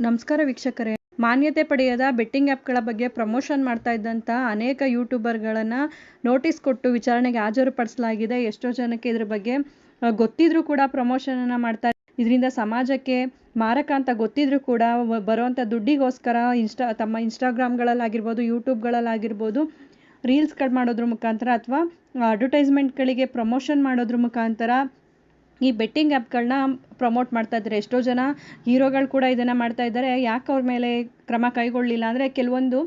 ನಮಸ್ಕಾರ ವೀಕ್ಷಕರೇ. ಮಾನ್ಯತೆ ಪಡೆಯದ ಬೆಟ್ಟಿಂಗ್ ಆ್ಯಪ್ಗಳ ಬಗ್ಗೆ ಪ್ರಮೋಷನ್ ಮಾಡ್ತಾ ಇದ್ದಂಥ ಅನೇಕ ಯೂಟ್ಯೂಬರ್ಗಳನ್ನು ನೋಟಿಸ್ ಕೊಟ್ಟು ವಿಚಾರಣೆಗೆ ಹಾಜರುಪಡಿಸಲಾಗಿದೆ. ಎಷ್ಟೋ ಜನಕ್ಕೆ ಇದ್ರ ಬಗ್ಗೆ ಗೊತ್ತಿದ್ರೂ ಕೂಡ ಪ್ರಮೋಷನನ್ನು ಮಾಡ್ತಾ ಇದರಿಂದ ಸಮಾಜಕ್ಕೆ ಮಾರಕ ಅಂತ ಗೊತ್ತಿದ್ರೂ ಕೂಡ ಬರುವಂಥ ದುಡ್ಡಿಗೋಸ್ಕರ ತಮ್ಮ ಇನ್ಸ್ಟಾಗ್ರಾಮ್ಗಳಲ್ಲಾಗಿರ್ಬೋದು, ಯೂಟ್ಯೂಬ್ಗಳಲ್ಲಾಗಿರ್ಬೋದು ರೀಲ್ಸ್ಗಳು ಮಾಡೋದ್ರ ಮುಖಾಂತರ ಅಥವಾ ಅಡ್ವರ್ಟೈಸ್ಮೆಂಟ್ಗಳಿಗೆ ಪ್ರಮೋಷನ್ ಮಾಡೋದ್ರ ಮುಖಾಂತರ ಈ ಬೆಟ್ಟಿಂಗ್ ಆ್ಯಪ್ಗಳನ್ನ ಪ್ರಮೋಟ್ ಮಾಡ್ತಾ ಇದ್ದಾರೆ. ಎಷ್ಟೋ ಜನ ಹೀರೋಗಳು ಕೂಡ ಇದನ್ನು ಮಾಡ್ತಾ ಇದ್ದಾರೆ. ಯಾಕೆ ಅವ್ರ ಮೇಲೆ ಕ್ರಮ ಕೈಗೊಳ್ಳಲಿಲ್ಲ ಅಂದರೆ ಕೆಲವೊಂದು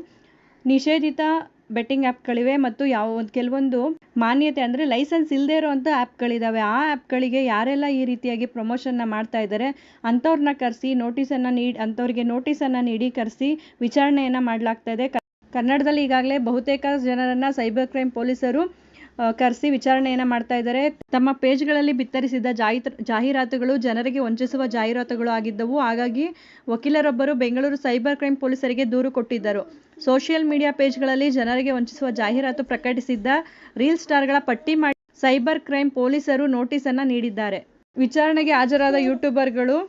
ನಿಷೇಧಿತ ಬೆಟ್ಟಿಂಗ್ ಆ್ಯಪ್ಗಳಿವೆ ಮತ್ತು ಕೆಲವೊಂದು ಮಾನ್ಯತೆ ಅಂದರೆ ಲೈಸೆನ್ಸ್ ಇಲ್ಲದೆ ಇರೋವಂಥ ಆ್ಯಪ್ಗಳಿದ್ದಾವೆ. ಆ ಆ್ಯಪ್ಗಳಿಗೆ ಯಾರೆಲ್ಲ ಈ ರೀತಿಯಾಗಿ ಪ್ರಮೋಷನ್ನ ಮಾಡ್ತಾ ಇದ್ದಾರೆ ಅಂಥವ್ರನ್ನ ಕರೆಸಿ ಅಂಥವ್ರಿಗೆ ನೋಟಿಸನ್ನು ನೀಡಿ ಕರೆಸಿ ವಿಚಾರಣೆಯನ್ನು ಮಾಡಲಾಗ್ತಾ ಇದೆ. ಕನ್ನಡದಲ್ಲಿ ಈಗಾಗಲೇ ಬಹುತೇಕ ಜನರನ್ನು ಸೈಬರ್ ಕ್ರೈಮ್ ಪೊಲೀಸರು ಕರೆಸಿ ವಿಚಾರಣೆಯನ್ನು ಮಾಡ್ತಾ ಇದ್ದಾರೆ. ತಮ್ಮ ಪೇಜ್ಗಳಲ್ಲಿ ಬಿತ್ತರಿಸಿದ ಜಾಹೀರಾತುಗಳು ಜನರಿಗೆ ವಂಚಿಸುವ ಜಾಹೀರಾತುಗಳು ಆಗಿದ್ದವು. ಹಾಗಾಗಿ ವಕೀಲರೊಬ್ಬರು ಬೆಂಗಳೂರು ಸೈಬರ್ ಕ್ರೈಮ್ ಪೊಲೀಸರಿಗೆ ದೂರು ಕೊಟ್ಟಿದ್ದರು. ಸೋಷಿಯಲ್ ಮೀಡಿಯಾ ಪೇಜ್ಗಳಲ್ಲಿ ಜನರಿಗೆ ವಂಚಿಸುವ ಜಾಹೀರಾತು ಪ್ರಕಟಿಸಿದ್ದ ರೀಲ್ ಸ್ಟಾರ್ಗಳ ಪಟ್ಟಿ ಮಾಡಿ ಸೈಬರ್ ಕ್ರೈಮ್ ಪೊಲೀಸರು ನೋಟಿಸನ್ನು ನೀಡಿದ್ದಾರೆ. ವಿಚಾರಣೆಗೆ ಹಾಜರಾದ ಯೂಟ್ಯೂಬರ್ಗಳು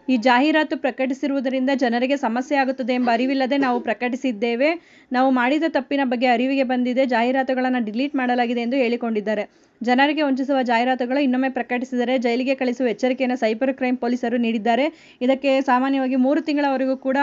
ಈ ಜಾಹೀರಾತು ಪ್ರಕಟಿಸಿರುವುದರಿಂದ ಜನರಿಗೆ ಸಮಸ್ಯೆ ಆಗುತ್ತದೆ ಎಂಬ ಅರಿವಿಲ್ಲದೆ ನಾವು ಪ್ರಕಟಿಸಿದ್ದೇವೆ. ನಾವು ಮಾಡಿದ ತಪ್ಪಿನ ಬಗ್ಗೆ ಅರಿವಿಗೆ ಬಂದಿದೆ. ಜಾಹೀರಾತುಗಳನ್ನು ಡಿಲೀಟ್ ಮಾಡಲಾಗಿದೆ ಎಂದು ಹೇಳಿಕೊಂಡಿದ್ದಾರೆ. ಜನರಿಗೆ ವಂಚಿಸುವ ಜಾಹೀರಾತುಗಳು ಇನ್ನೊಮ್ಮೆ ಪ್ರಕಟಿಸಿದರೆ ಜೈಲಿಗೆ ಕಳಿಸುವ ಎಚ್ಚರಿಕೆಯನ್ನು ಸೈಬರ್ ಕ್ರೈಮ್ ಪೊಲೀಸರು ನೀಡಿದ್ದಾರೆ. ಇದಕ್ಕೆ ಸಾಮಾನ್ಯವಾಗಿ 3 ತಿಂಗಳವರೆಗೂ ಕೂಡ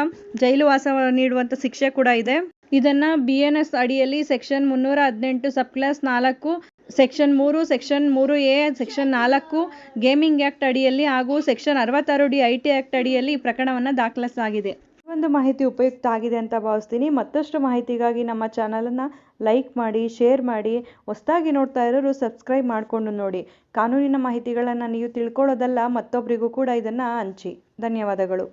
ಜೈಲು ವಾಸ ನೀಡುವಂಥ ಶಿಕ್ಷೆ ಕೂಡ ಇದೆ. ಇದನ್ನು BNS ಅಡಿಯಲ್ಲಿ section 318 subclass 4, section 3, section 3A, section 4 gaming act ಅಡಿಯಲ್ಲಿ ಹಾಗೂ ಸೆಕ್ಷನ್ 66D IT ಆ್ಯಕ್ಟ್ ಅಡಿಯಲ್ಲಿ ಪ್ರಕರಣವನ್ನು ದಾಖಲಿಸಲಾಗಿದೆ. ಒಂದು ಮಾಹಿತಿ ಉಪಯುಕ್ತ ಆಗಿದೆ ಅಂತ ಭಾವಿಸ್ತೀನಿ. ಮತ್ತಷ್ಟು ಮಾಹಿತಿಗಾಗಿ ನಮ್ಮ ಚಾನಲನ್ನು ಲೈಕ್ ಮಾಡಿ, ಶೇರ್ ಮಾಡಿ. ಹೊಸದಾಗಿ ನೋಡ್ತಾ ಇರೋರು ಸಬ್ಸ್ಕ್ರೈಬ್ ಮಾಡಿಕೊಂಡು ನೋಡಿ. ಕಾನೂನಿನ ಮಾಹಿತಿಗಳನ್ನು ನೀವು ತಿಳ್ಕೊಳ್ಳೋದಲ್ಲ, ಮತ್ತೊಬ್ಬರಿಗೂ ಕೂಡ ಇದನ್ನು ಹಂಚಿ. ಧನ್ಯವಾದಗಳು.